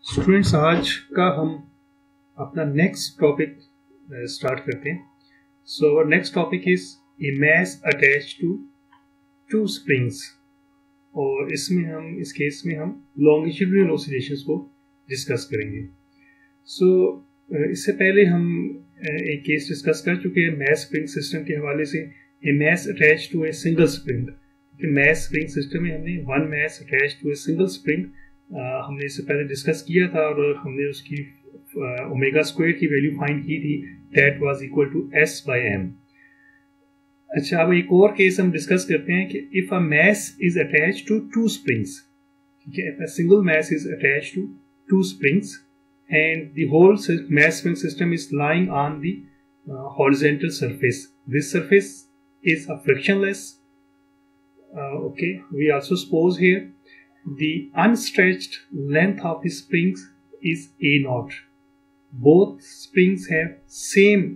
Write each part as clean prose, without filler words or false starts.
Students, आज का हम अपना नेक्स्ट टॉपिक स्टार्ट करते हैं. So our next topic is a mass attach to two springs. और इस केस में हम लॉन्गिट्यूडिनल ऑसिलेशंस को डिस्कस करेंगे. सो इससे पहले हम एक केस डिस्कस कर चुके हैं मैस स्प्रिंग सिस्टम के हवाले से. A mass attach to a single spring. Mass spring system में हमने one mass attach to a single spring हमने इससे पहले डिस्कस किया था और हमने उसकी ओमेगा स्क्वायर की वैल्यू फाइंड की थी. That was equal to S by M. अच्छा, अब एक और केस हम डिस्कस करते हैं कि if a mass is attach to two springs. ठीक है, if a single mass is attach to two springs and the whole mass spring system is lying on the horizontal surface. This surface is a frictionless. Okay, we also suppose here the unstretched length of the springs is A naught. Both springs have same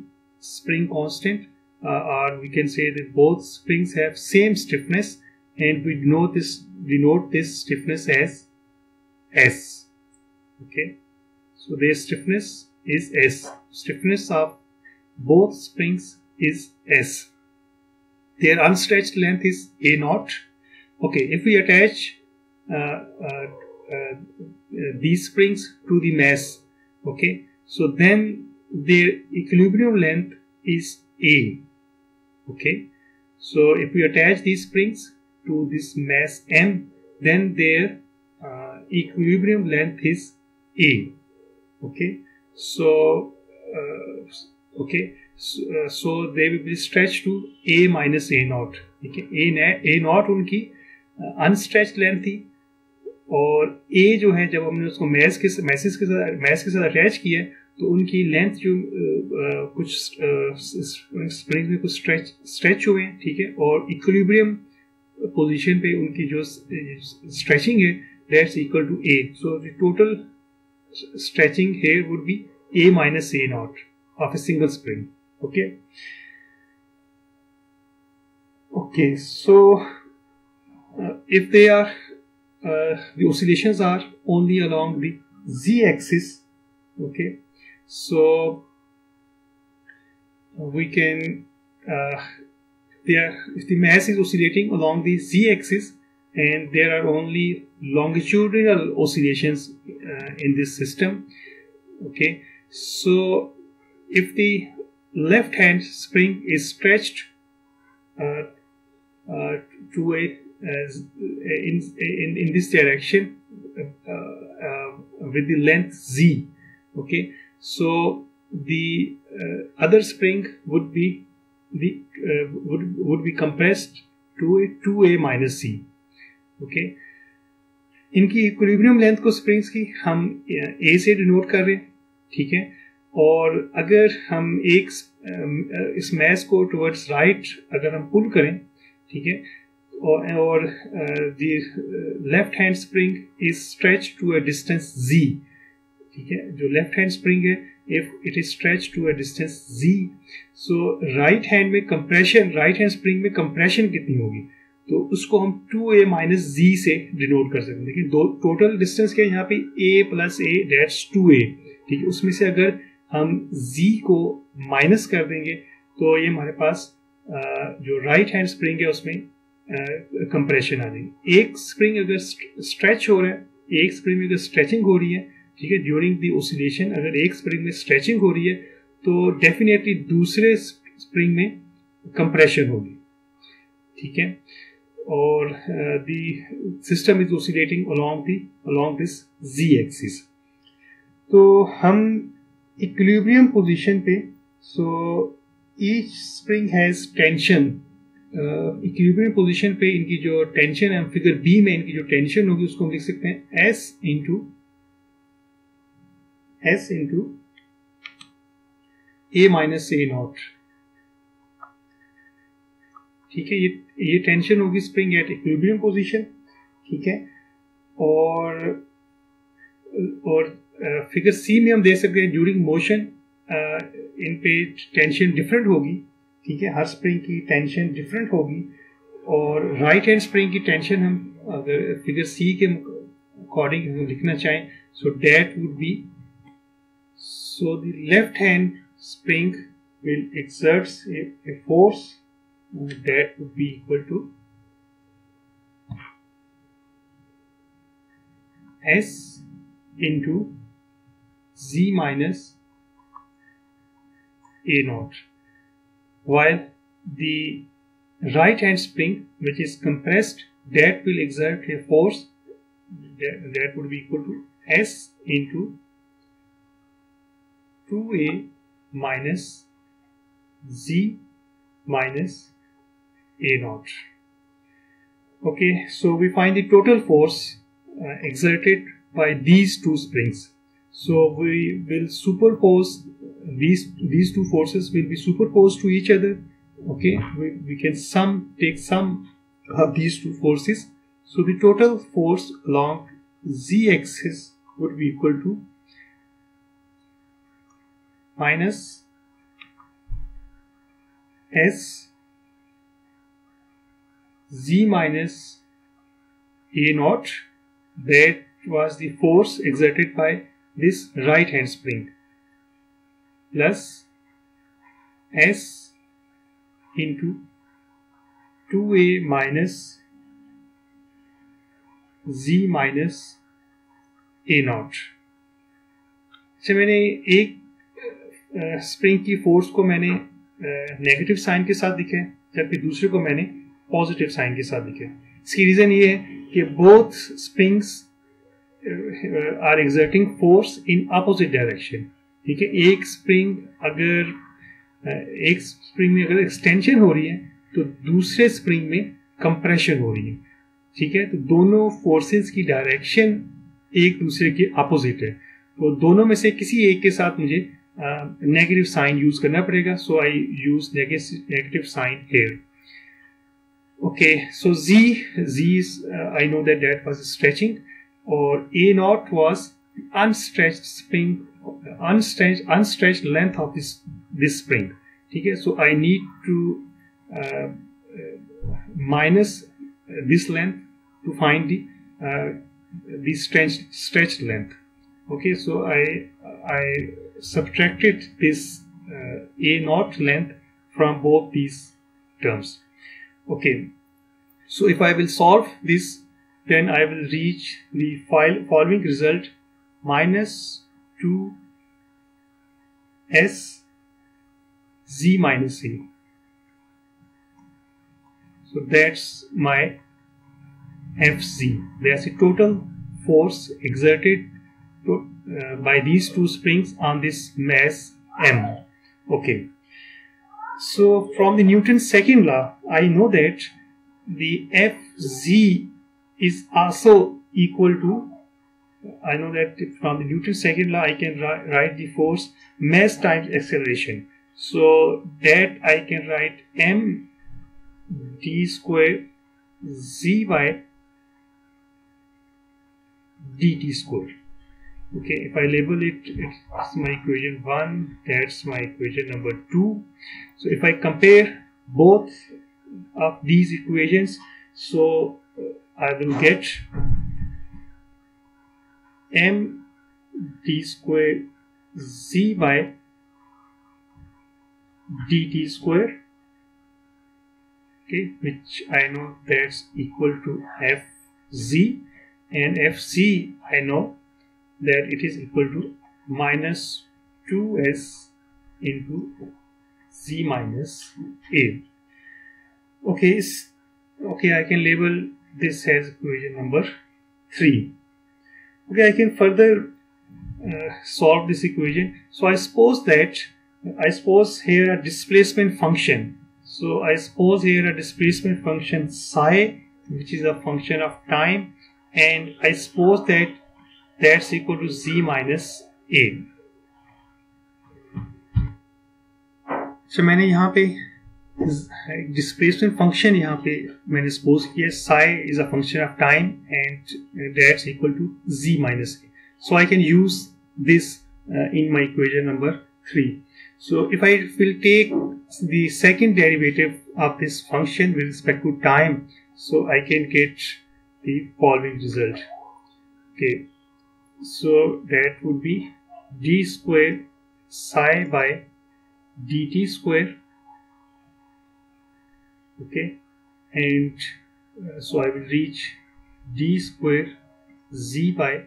spring constant, or we can say that both springs have same stiffness, and we denote this stiffness as S. Okay. So their stiffness is S. Stiffness of both springs is S. Their unstretched length is A naught. Okay, if we attach these springs to the mass, okay, so then their equilibrium length is A. Okay, so if we attach these springs to this mass M, then their equilibrium length is A. Okay, so so they will be stretched to A minus A naught. ठीक है, A naught उनकी unstretched length थी और A जो है जब हमने उसको मैस के साथ अटैच किया तो उनकी लेंथ जो कुछ स्प्रिंग में कुछ स्ट्रेच हुए हैं. ठीक है, और इक्विलिब्रियम पोजीशन पे उनकी जो स्ट्रेचिंग है that's equal to A. So the total stretching here would be A minus A naught of a single spring. Okay, so if they are the oscillations are only along the z axis, okay, so we can if the mass is oscillating along the z axis and there are only longitudinal oscillations in this system. Okay, so if the left hand spring is stretched to a in this direction with the length z, okay, so the other spring would be compressed to a 2a minus c. Okay, इनकी equilibrium length को springs की हम ए से denote कर रहे हैं. ठीक है, और अगर हम इस मैस को टुवर्ड्स राइट अगर हम पुल करें, ठीक है, और the left hand spring is stretch to a distance G. ठीक है, जो लेफ्ट हैंड स्प्रिंग है if it is stretch to a distance G, so right hand spring में कंप्रेशन कितनी होगी तो उसको हम 2a माइनस जी से डिनोट कर सकते हैं. देखिए, टोटल डिस्टेंस क्या है यहाँ पे a plus a that's 2a. ठीक है, उसमें से अगर हम z को माइनस कर देंगे तो ये हमारे पास जो राइट हैंड स्प्रिंग है उसमें कंप्रेशन आ जाएगी. एक स्प्रिंग अगर स्ट्रेच हो रहा है, एक स्प्रिंग में अगर स्ट्रेचिंग हो रही है, ठीक है, ड्यूरिंग द ऑसिलेशन अगर एक स्प्रिंग में स्ट्रेचिंग हो रही है तो डेफिनेटली दूसरे स्प्रिंग में कंप्रेशन होगी. ठीक है, और the system is oscillating along this z axis. तो हम equilibrium position पे, so each spring has tension. equilibrium position पे इनकी जो टेंशन है, फिगर बी में इनकी जो टेंशन होगी उसको हम लिख सकते हैं S into A minus A naught. ठीक है, ये टेंशन होगी स्प्रिंग एट इक्विलिब्रियम पोजीशन. ठीक है, और फिगर सी में हम देख सकते हैं ड्यूरिंग मोशन इन पे टेंशन डिफरेंट होगी. ठीक है, हर स्प्रिंग की टेंशन डिफरेंट होगी और राइट हैंड स्प्रिंग की टेंशन हम अगर फिगर सी के according लिखना चाहें, so that would be, so the left hand spring will exert a force that would be equal to S into Z minus A naught, while the right hand spring, which is compressed, that will exert a force that would be equal to S into 2A minus Z minus A naught. Okay, so we find the total force exerted by these two springs. So we will superpose these two forces will be superposed to each other. Okay, we can take sum of these two forces. So the total force along z axis would be equal to minus S Z minus A naught, that was the force exerted by this right hand spring, plus S into 2A minus Z minus A naught. अच्छा, मैंने एक spring की force को मैंने negative sign के साथ लिखा है, जबकि दूसरे को मैंने पॉजिटिव साइन के साथ लिखा है. इसकी रीजन ये है कि both springs are exerting force in opposite direction. ठीक है, एक स्प्रिंग में अगर एक्सटेंशन हो रही है तो दूसरे स्प्रिंग में कंप्रेशन हो रही है. ठीक है, तो दोनों फोर्सेस की डायरेक्शन एक दूसरे के अपोजिट है, तो दोनों में से किसी एक के साथ मुझे नेगेटिव साइन यूज करना पड़ेगा. So I use negative sign here. Okay, so Z is I know that was stretching, और A naught was unstretched spring, unstretched length of this spring. ठीक है, so I need to minus this length to find the stretched length. Okay, so I subtracted this A naught length from both these terms. Okay, so if I will solve this, then I will reach the following result: minus 2S Z minus A. So that's my Fz. That's the total force exerted by these two springs on this mass M. Okay, so from the Newton's second law, I know that the Fz is also equal to, I know that from the Newton's second law I can write the force mass times acceleration. So that I can write m d square z by dt square. Okay, if I label it, it's my equation 1, that's my equation number 2. So if I compare both of these equations, so I will get m d square z by dt square, okay, which I know that's equal to Fz, and Fc I know that it is equal to minus 2s into z minus a. Okay, I can label this as equation number 3. Okay, I can further solve this equation. So I suppose here a displacement function. So I suppose here a displacement function psi, which is a function of time, and I suppose that's equal to z minus a. So मैंने यहाँ पे displacement function यहाँ पे मैंने suppose किया, psi is a function of time and that's equal to z minus a. So I can use this in my equation number 3. So if I will take the second derivative of this function with respect to time, so I can get the following result. Okay, so that would be d square psi by dt square. Okay, and so I will reach d square z by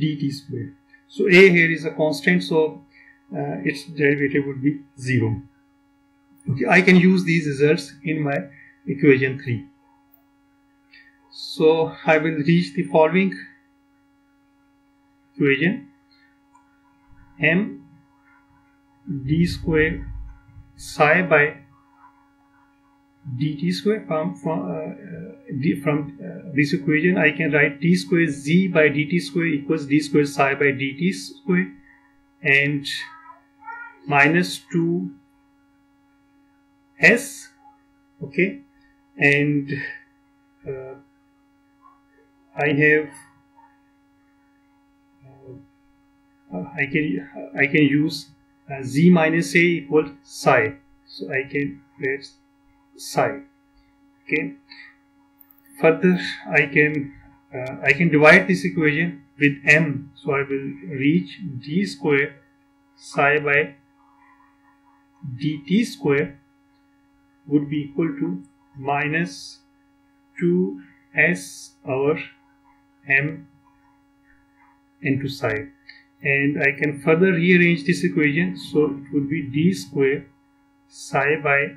dt square. So a here is a constant, so its derivative would be 0. Okay, I can use these results in my equation 3. So I will reach the following equation: m d square psi by dt square. From this equation I can write d square z by dt square equals d square psi by dt square, and minus 2s. Okay, and I have I can use z minus a equals psi, so I can write psi. Okay, further I can divide this equation with m, so I will reach d square psi by dt square would be equal to minus 2s over m into psi, and I can further rearrange this equation, so it would be d square psi by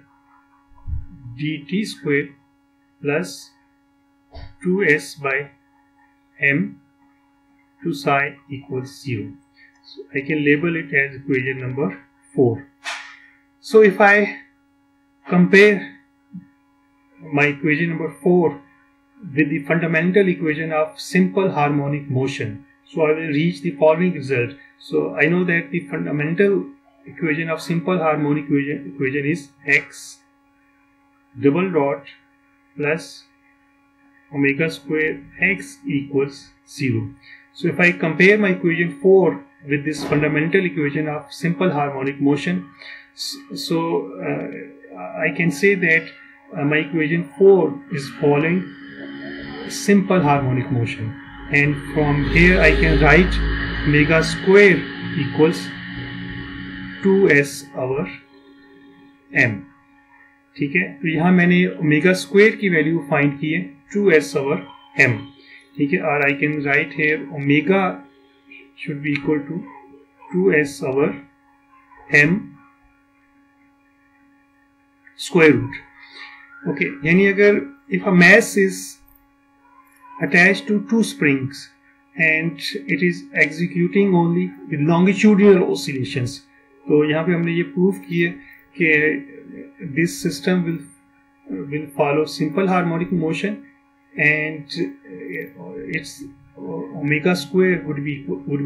dt square plus 2s by m to psi equals 0. So I can label it as equation number 4. So if I compare my equation number 4 with the fundamental equation of simple harmonic motion, so I will reach the following result. So I know that the fundamental equation of simple harmonic equation is x double dot plus omega square x equals 0. So if I compare my equation 4 with this fundamental equation of simple harmonic motion, so I can say that my equation 4 is following simple harmonic motion, and from here I can write omega square equals 2s over m. ठीक है, तो यहाँ मैंने omega square की value find की है 2s over m. ठीक है, और I can write here omega should be equal to 2s over m square root. Okay, यानी अगर if a mass is attached to two springs and it is executing only with longitudinal oscillations, तो यहाँ पे हमने ये proof किया कि this system will follow simple harmonic motion, and its omega square would be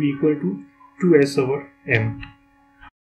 equal to 2s over m.